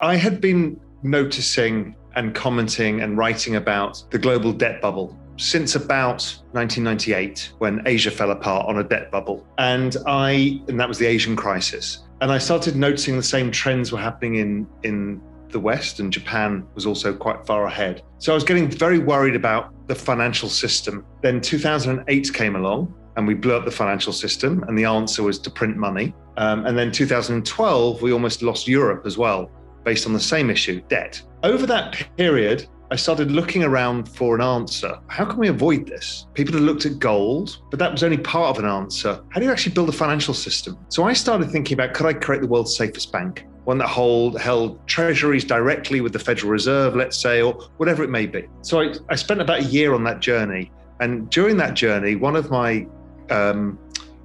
I had been noticing and commenting and writing about the global debt bubble since about 1998, when Asia fell apart on a debt bubble. And that was the Asian crisis. And I started noticing the same trends were happening in the West, and Japan was also quite far ahead. So I was getting very worried about the financial system. Then 2008 came along and we blew up the financial system, and the answer was to print money. And then 2012, we almost lost Europe as well, based on the same issue, debt. Over that period, I started looking around for an answer. How can we avoid this? People had looked at gold, but that was only part of an answer. How do you actually build a financial system? So I started thinking about, could I create the world's safest bank? One that held treasuries directly with the Federal Reserve, let's say, or whatever it may be. So I spent about a year on that journey. And during that journey, one of my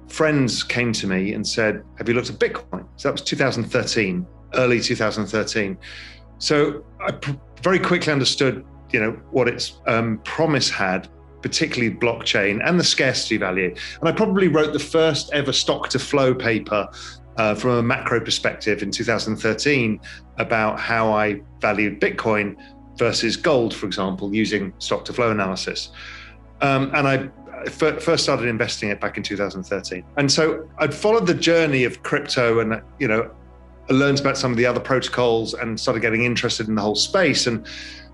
friends came to me and said, have you looked at Bitcoin? So that was 2013, early 2013. So I very quickly understood, what its promise had, particularly blockchain and the scarcity value. And I probably wrote the first ever stock to flow paper from a macro perspective in 2013 about how I valued Bitcoin versus gold, for example, using stock to flow analysis. And I first started investing it back in 2013. And so I'd followed the journey of crypto and, I learned about some of the other protocols and started getting interested in the whole space. And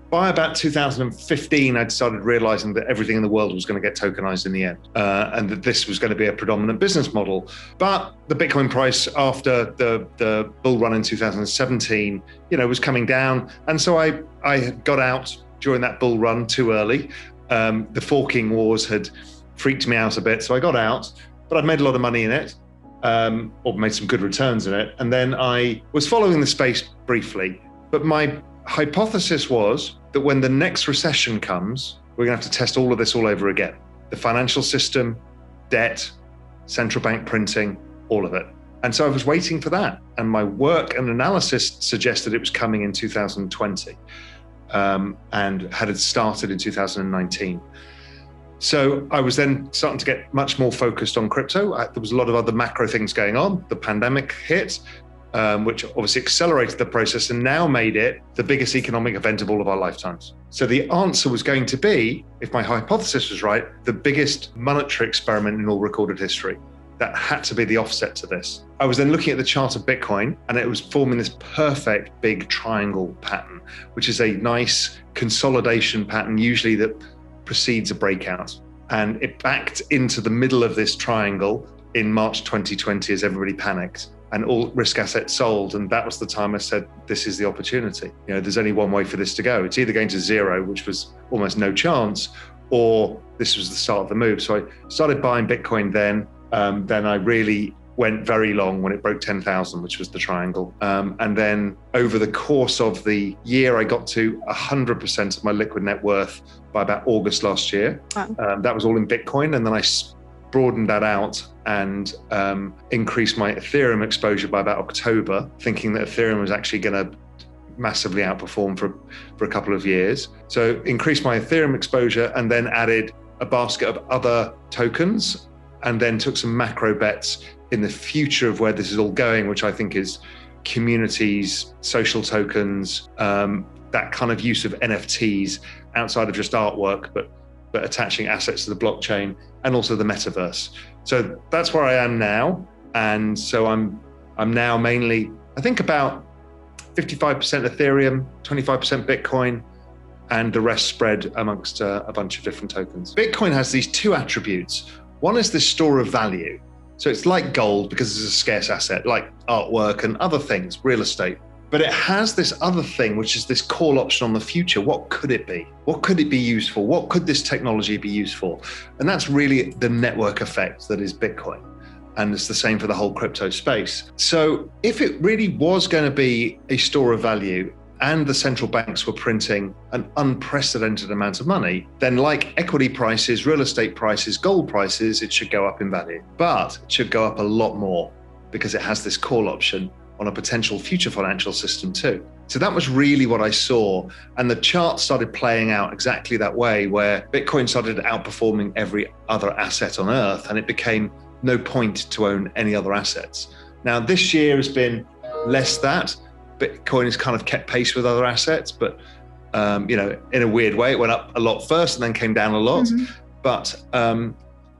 by about 2015, I'd started realizing that everything in the world was going to get tokenized in the end, and that this was going to be a predominant business model. But the Bitcoin price after the bull run in 2017, was coming down. And so I got out during that bull run too early. The forking wars had freaked me out a bit. So I got out, but I'd made a lot of money in it. Or made some good returns in it. And then I was following the space briefly. But my hypothesis was that when the next recession comes, we're going to have to test all of this all over again. The financial system, debt, central bank printing, all of it. And so I was waiting for that. And my work and analysis suggested it was coming in 2020 and had started in 2019. So I was then starting to get much more focused on crypto. There was a lot of other macro things going on. The pandemic hit, which obviously accelerated the process and now made it the biggest economic event of all of our lifetimes. So the answer was going to be, if my hypothesis was right, the biggest monetary experiment in all recorded history. That had to be the offset to this. I was then looking at the chart of Bitcoin, and it was forming this perfect big triangle pattern, which is a nice consolidation pattern, usually that precedes a breakout. And it backed into the middle of this triangle in March 2020 as everybody panicked and all risk assets sold. And that was the time I said, this is the opportunity. There's only one way for this to go. It's either going to zero, which was almost no chance, or this was the start of the move. So I started buying Bitcoin then. Then I really went very long when it broke 10,000, which was the triangle. And then over the course of the year, I got to 100% of my liquid net worth by about August last year. Wow. That was all in Bitcoin. And then I broadened that out and increased my Ethereum exposure by about October, thinking that Ethereum was actually going to massively outperform for a couple of years. So increased my Ethereum exposure and then added a basket of other tokens, and then took some macro bets in the future of where this is all going, which I think is communities, social tokens, that kind of use of NFTs outside of just artwork, but attaching assets to the blockchain and also the metaverse. So that's where I am now. And so I'm now mainly, I think about 55% Ethereum, 25% Bitcoin, and the rest spread amongst a bunch of different tokens. Bitcoin has these two attributes. One is this store of value. So it's like gold because it's a scarce asset, like artwork and other things, real estate. But it has this other thing, which is this call option on the future. What could it be? What could it be used for? What could this technology be used for? And that's really the network effect that is Bitcoin. And it's the same for the whole crypto space. So if it really was going to be a store of value and the central banks were printing an unprecedented amount of money, then like equity prices, real estate prices, gold prices, it should go up in value. But it should go up a lot more because it has this call option on a potential future financial system too. So that was really what I saw. And the chart started playing out exactly that way, where Bitcoin started outperforming every other asset on earth, and it became no point to own any other assets. Now, this year has been less that, Bitcoin has kind of kept pace with other assets, but in a weird way, it went up a lot first and then came down a lot. But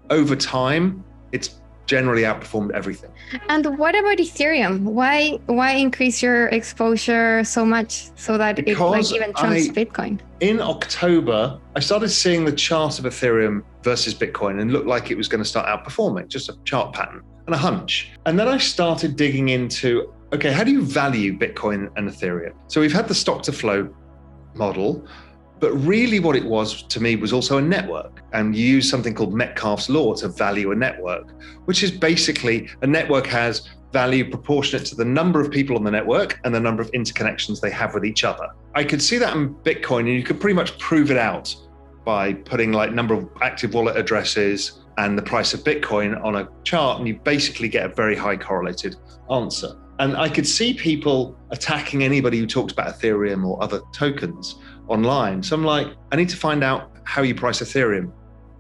over time, it's generally outperformed everything. And what about Ethereum? Why increase your exposure so much so that it even trumps Bitcoin? In October, I started seeing the chart of Ethereum versus Bitcoin and looked like it was going to start outperforming, just a chart pattern and a hunch. And then I started digging into, okay, how do you value Bitcoin and Ethereum? So we've had the stock to flow model, but really what it was to me was also a network. And you use something called Metcalfe's law to value a network, which is basically a network has value proportionate to the number of people on the network and the number of interconnections they have with each other. I could see that in Bitcoin, and you could pretty much prove it out by putting like number of active wallet addresses and the price of Bitcoin on a chart, and you basically get a very high correlated answer. And I could see people attacking anybody who talked about Ethereum or other tokens online. So I'm like, I need to find out how you price Ethereum,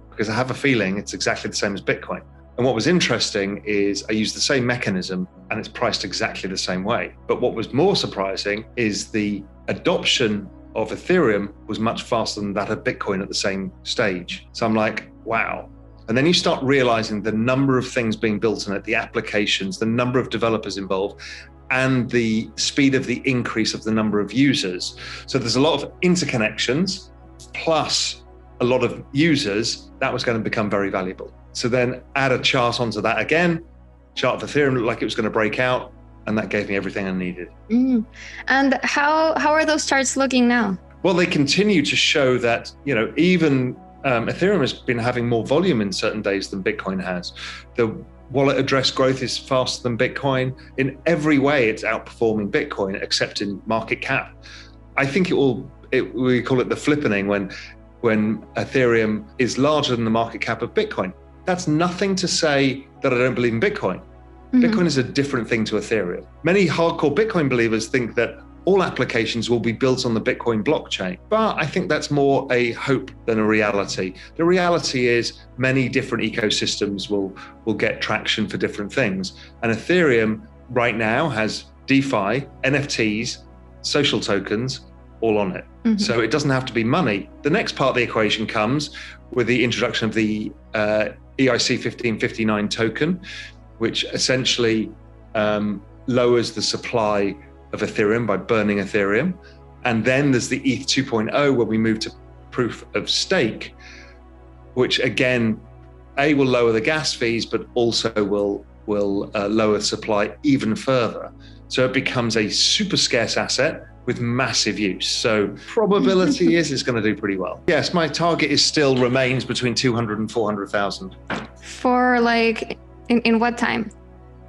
because I have a feeling it's exactly the same as Bitcoin. And what was interesting is I used the same mechanism and it's priced exactly the same way. But what was more surprising is the adoption of Ethereum was much faster than that of Bitcoin at the same stage. So I'm like, wow. And then you start realizing the number of things being built on it, the applications, the number of developers involved, and the speed of the increase of the number of users. So there's a lot of interconnections plus a lot of users. That was going to become very valuable. So then add a chart onto that again. Chart of Ethereum looked like it was going to break out, and that gave me everything I needed. And how are those charts looking now? Well, they continue to show that, even Ethereum has been having more volume in certain days than Bitcoin has. The wallet address growth is faster than Bitcoin. In every way, it's outperforming Bitcoin, except in market cap. I think we call it the flippening, when Ethereum is larger than the market cap of Bitcoin. That's nothing to say that I don't believe in Bitcoin. Bitcoin is a different thing to Ethereum. Many hardcore Bitcoin believers think that all applications will be built on the Bitcoin blockchain. But I think that's more a hope than a reality. The reality is many different ecosystems will get traction for different things. And Ethereum right now has DeFi, NFTs, social tokens, all on it. So it doesn't have to be money. The next part of the equation comes with the introduction of the EIC 1559 token, which essentially lowers the supply of Ethereum by burning Ethereum. And then there's the ETH 2.0, where we move to proof of stake, which again, will lower the gas fees, but also will lower supply even further. So it becomes a super scarce asset with massive use. So probability is it's going to do pretty well. Yes, my target still remains between 200 and 400,000. For in what time?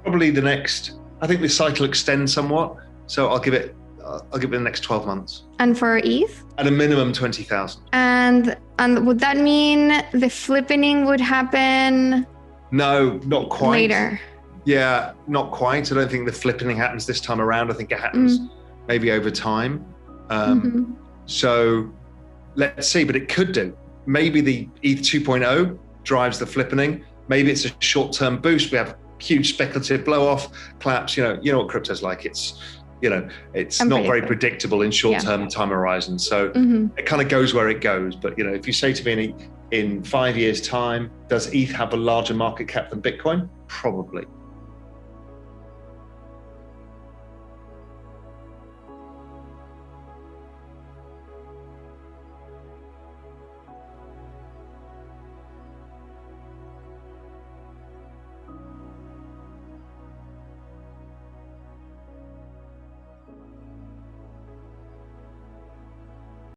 Probably I think the cycle extends somewhat. So I'll give it the next 12 months. And for ETH? At a minimum 20,000. And would that mean the flippening would happen? No, not quite. Later. Yeah, not quite. I don't think the flippening happens this time around. I think it happens maybe over time. So let's see, but it could do. Maybe the ETH 2.0 drives the flippening. Maybe it's a short-term boost. We have huge speculative blow-off, collapse. You know what crypto's like. It's not very predictable in short-term time horizons. So it kind of goes where it goes. But if you say to me in 5 years' time, does ETH have a larger market cap than Bitcoin? Probably.